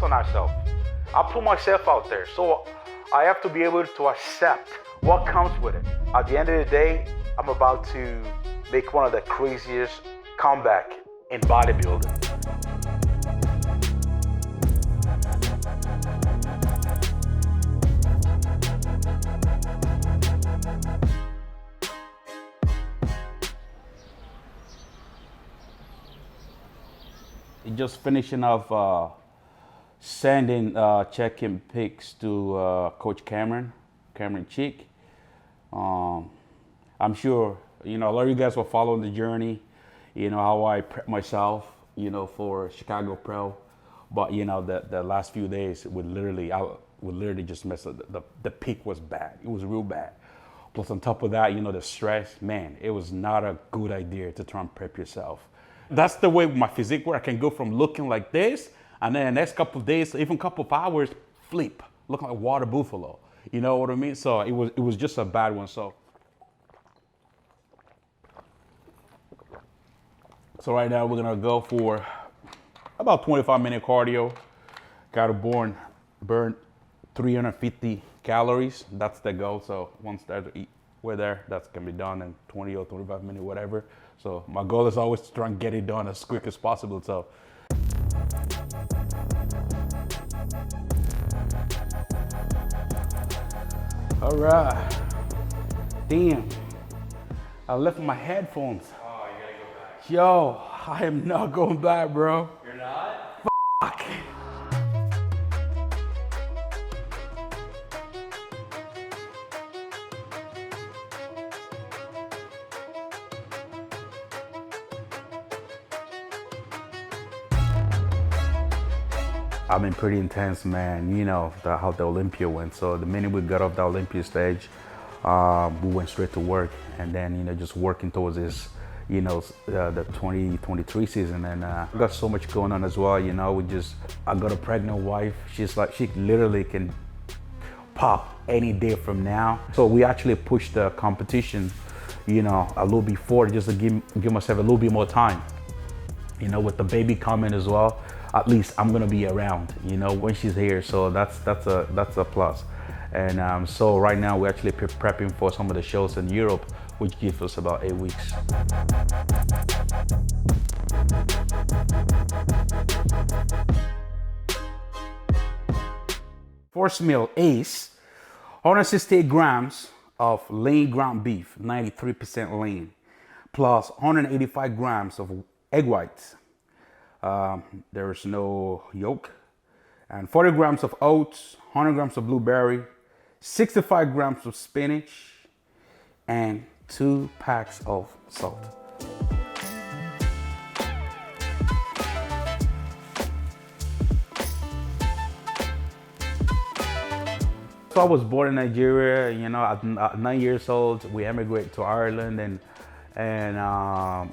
on ourselves. I put myself out there, so I have to be able to accept what comes with it. At the end of the day, I'm about to make one of the craziest comeback in bodybuilding. Just finishing off sending check-in pics to Coach Cameron Cheek. I'm sure, you know, a lot of you guys will follow the journey, you know, how I prep myself, you know, for Chicago Pro. But, you know, the last few days I would literally just mess up. The peak was bad. It was real bad. Plus on top of that, you know, the stress, man, it was not a good idea to try and prep yourself. That's the way my physique works. I can go from looking like this, and then the next couple of days, even a couple of hours, flip, looking like water buffalo. You know what I mean? So it was just a bad one. So right now we're gonna go for about 25-minute cardio. Gotta burn 350 calories. That's the goal. So once we're there, that can be done in 20 or 25 minutes, whatever. So my goal is always to try and get it done as quick as possible. So all right. Damn, I left my headphones. Oh, you gotta go back. Yo, I am not going back, bro. You're not? Fuck. I've been pretty intense, man. You know how the Olympia went. So the minute we got off the Olympia stage, we went straight to work, and then, you know, just working towards this, you know, the 2023 season. And we got so much going on as well. You know, I got a pregnant wife. She's like, she literally can pop any day from now. So we actually pushed the competition, you know, a little before, just to give myself a little bit more time. You know, with the baby coming as well, at least I'm gonna be around, you know, when she's here. So that's a plus. And so right now we're actually prepping for some of the shows in Europe, which gives us about 8 weeks. First meal is 168 grams of lean ground beef, 93% lean, plus 185 grams of egg whites. There is no yolk, and 40 grams of oats, 100 grams of blueberry, 65 grams of spinach, and 2 packs of salt. So I was born in Nigeria, you know, at 9 years old, we emigrated to Ireland, and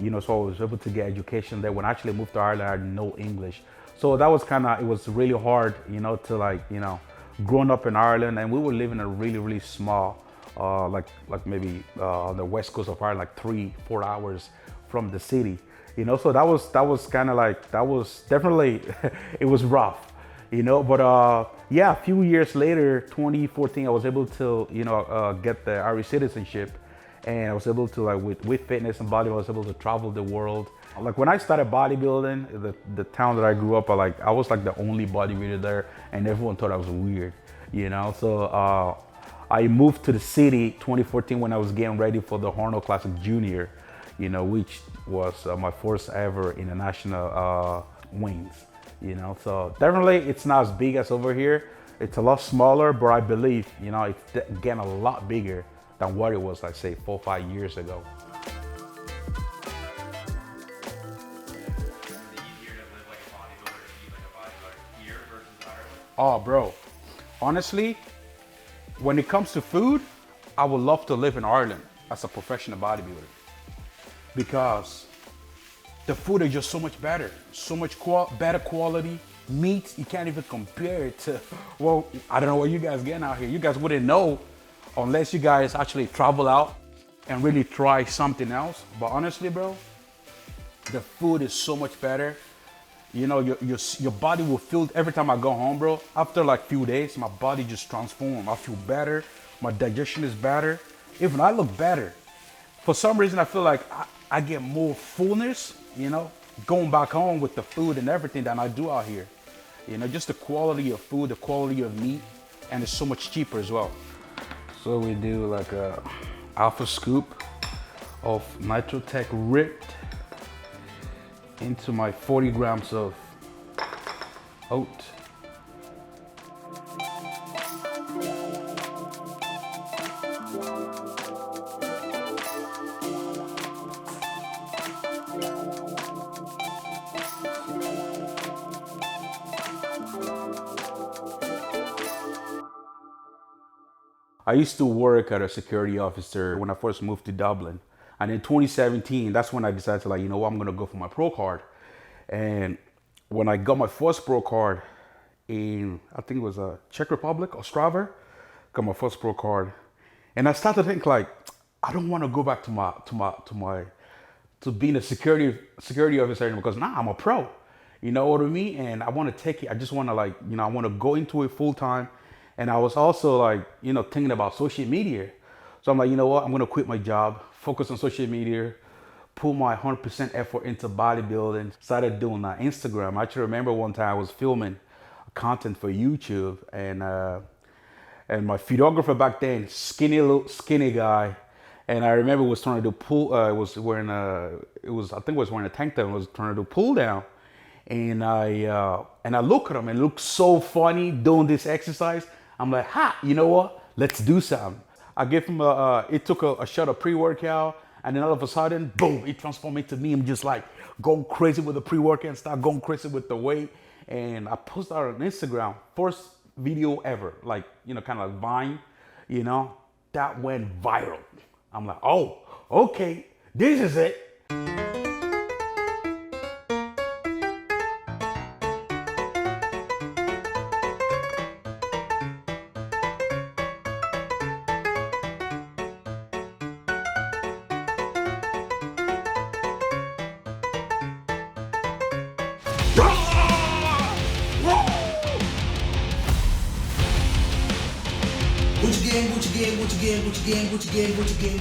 you know, so I was able to get education there. When I actually moved to Ireland, I had no English. So that was it was really hard, you know, to, like, you know, growing up in Ireland, and we were living in a really, really small, like maybe on the west coast of Ireland, like 3-4 hours from the city, you know. So that was kind of like, that was definitely, it was rough, you know. But yeah, a few years later, 2014, I was able to, you know, get the Irish citizenship. And I was able to, like, with fitness and body, I was able to travel the world. Like, when I started bodybuilding, the town that I grew up, I was like the only bodybuilder there, and everyone thought I was weird, you know. So I moved to the city 2014 when I was getting ready for the Arnold Classic Junior, you know, which was my first ever international wins, you know. So definitely it's not as big as over here. It's a lot smaller, but I believe, you know, it's getting a lot bigger than what it was, like, say, 4 or 5 years ago. Oh, bro, honestly, when it comes to food, I would love to live in Ireland as a professional bodybuilder, because the food is just so much better, so much better quality. Meat, you can't even compare it to, well, I don't know what you guys getting out here. You guys wouldn't know unless you guys actually travel out and really try something else. But honestly, bro, the food is so much better. You know, your body will feel, every time I go home, bro, after like few days, my body just transforms. I feel better. My digestion is better. Even I look better. For some reason, I feel like I get more fullness, you know, going back home with the food and everything than I do out here. You know, just the quality of food, the quality of meat, and it's so much cheaper as well. So we do like a alpha scoop of MuscleTech ripped into my 40 grams of oat. I used to work as a security officer when I first moved to Dublin. And in 2017, that's when I decided to, like, you know what, I'm gonna go for my pro card. And when I got my first pro card in, I think it was Czech Republic, Ostrava, got my first pro card. And I started to think like, I don't wanna go back to being a security officer anymore, because now I'm a pro. You know what I mean? And I wanna take it, I just wanna, like, you know, I wanna go into it full time. And I was also, like, you know, thinking about social media. So I'm like, you know what, I'm gonna quit my job, focus on social media, put my 100% effort into bodybuilding, started doing Instagram. I actually remember one time I was filming content for YouTube, and my videographer back then, skinny guy, and I remember was trying to do pull, I think was wearing a tank top, and was trying to do pull down. And I look at him, and it looked so funny doing this exercise. I'm like, you know what? Let's do something. I gave him it took a shot of pre-workout, and then all of a sudden, boom, it transformed into me. I'm just like going crazy with the pre-workout and start going crazy with the weight. And I posted out on Instagram, first video ever, like, you know, kind of like Vine, you know, that went viral. I'm like, oh, okay, this is it.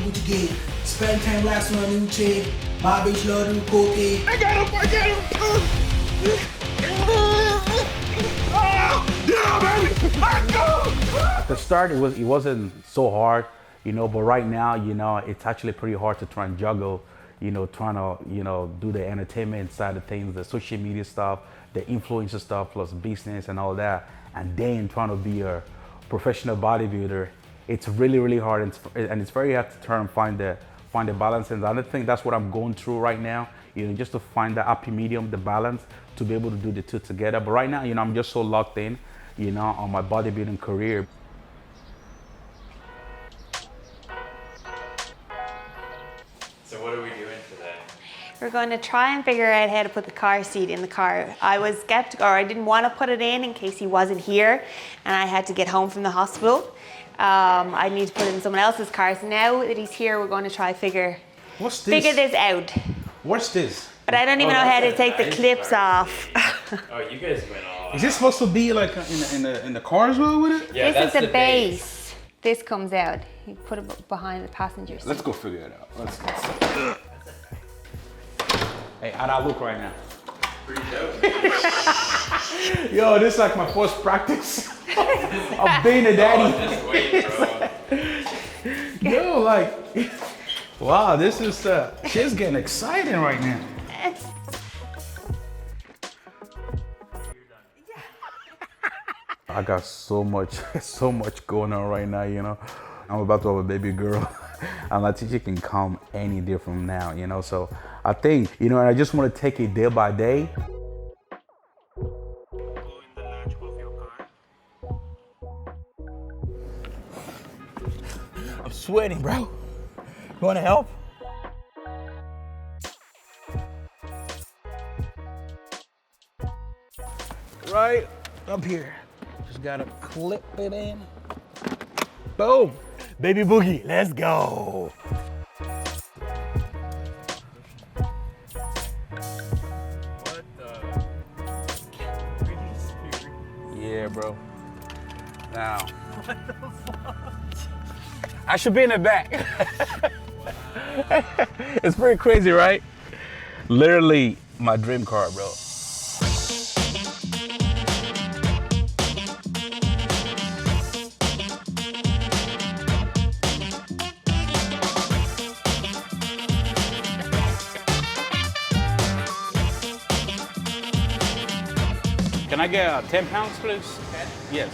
Gucci gang. Spend time last on a new chain. My bitch love to do cocaine. I got him. Yeah, baby, let's go. At the start, it wasn't so hard, you know, but right now, you know, it's actually pretty hard to try and juggle, you know, trying to, you know, do the entertainment side of things, the social media stuff, the influencer stuff, plus business and all that, and then trying to be a professional bodybuilder. It's really, really hard, and it's very hard to try and find the balance. And I think that's what I'm going through right now, you know, just to find the happy medium, the balance, to be able to do the two together. But right now, you know, I'm just so locked in, you know, on my bodybuilding career. So what are we doing today? We're going to try and figure out how to put the car seat in the car. I was skeptical, or I didn't want to put it in case he wasn't here and I had to get home from the hospital. I need to put it in someone else's car. So now that he's here, we're going to try figure this out. What's this? But I don't even know how to take the clips off. Oh, you guys went all Is this supposed to be like in the car as well with it? Yeah, this is the base. This comes out. You put it behind the passenger seat. Let's go figure it out. Let's go. Hey, how'd I look right now? Pretty dope. Yo, this is like my first practice of being a daddy. Just wait, bro. Yo, like, wow, this is shit's getting exciting right now. I got so much going on right now, you know. I'm about to have a baby girl, and I think she can come any day from now, you know. So I think, you know, and I just want to take it day by day. I'm sweating, bro. You wanna help? Right up here. Just gotta clip it in. Boom. Baby Boogie, let's go. What the? bro. Now. I should be in the back. It's pretty crazy, right? Literally my dream car, bro. Can I get 10 pounds, please? 10? Yes.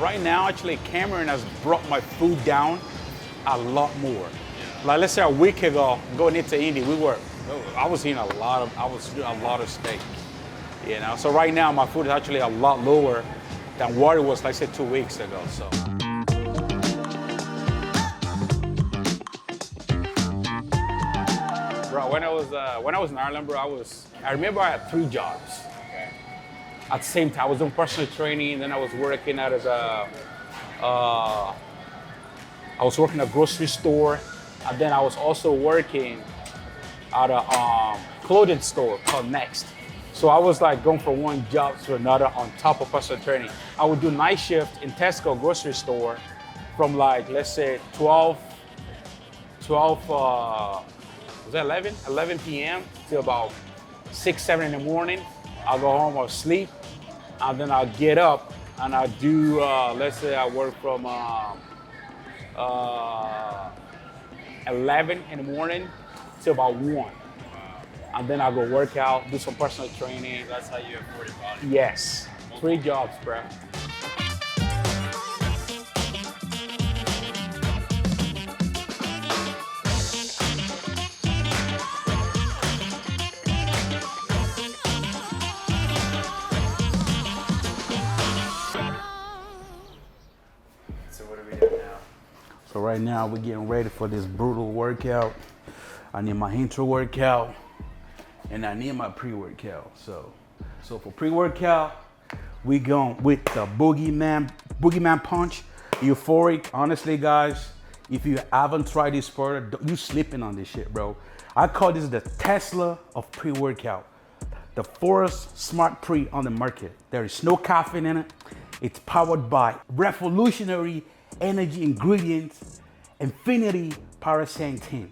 Right now, actually, Cameron has brought my food down a lot more. Yeah. Like, let's say a week ago, going into Indy, I was eating a lot of steak. You know, so right now my food is actually a lot lower than what it was, like, say, 2 weeks ago. So. Bro, when I was in Ireland, bro, I remember I had 3 jobs. At the same time, I was doing personal training, then I was working at a grocery store, and then I was also working at a clothing store called Next. So I was like going from one job to another on top of personal training. I would do night shift in Tesco grocery store from like, let's say 12, was that 11 p.m. till about 6, 7 in the morning. I'll go home, I'll sleep, and then I'll get up and I'll do, let's say I work from 11 in the morning till about 1. And then I'll go work out, do some personal training. That's how you afford your body? Yes, 3 jobs, bro. So right now we're getting ready for this brutal workout. I need my intro workout and I need my pre-workout. So for pre-workout, we going with the Boogieman punch, euphoric. Honestly, guys, if you haven't tried this product, you sleeping on this shit, bro. I call this the Tesla of pre-workout. The Forest Smart Pre on the market. There is no caffeine in it. It's powered by revolutionary energy ingredients, Infinity Paraxanthine.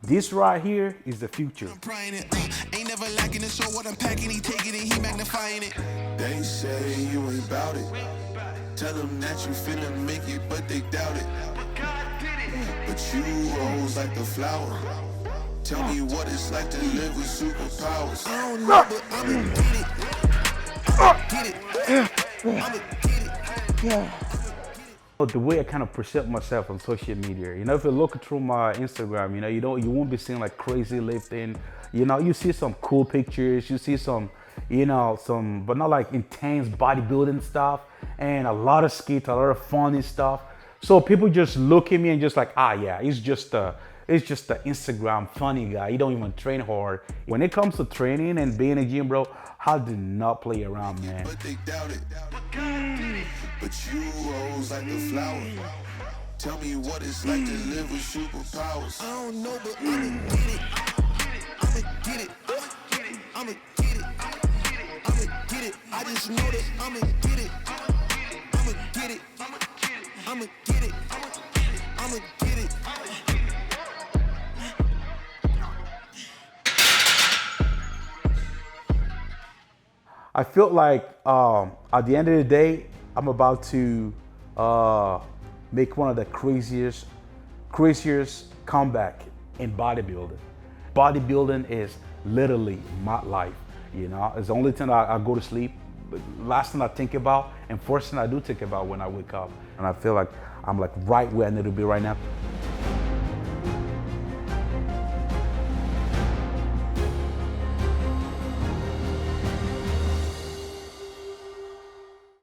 This right here is the future. Ain't never lacking it, so what I'm packing, he taking it, he magnifying it. They say you ain't bout it. Tell them that you finna make it, but they doubt it. But you rose like the flower. Tell me what it's like to live with superpowers. I don't know, but I'ma get it. I'ma get it. Yeah. The way I kind of present myself on social media, you know, if you look through my Instagram, you know, you won't be seeing like crazy lifting. You know, you see some cool pictures, you see some, you know, but not like intense bodybuilding stuff, and a lot of skits, a lot of funny stuff. So people just look at me and just like, yeah, it's just the Instagram funny guy. He don't even train hard. When it comes to training and being in a gym, bro, I do not play around, man. But they doubt it. But you rose like the flower. Tell me what it's like to live with superpowers. I don't know, but I'ma get it. I'ma get it. I'ma get it. I'ma get it. I just know that I'ma get it. I'ma get it. I'ma get it. I'ma get it. I feel like at the end of the day, I'm about to make one of the craziest comeback in bodybuilding. Bodybuilding is literally my life, you know? It's the only thing I go to sleep, last thing I think about, and first thing I do think about when I wake up. And I feel like I'm like right where I need to be right now.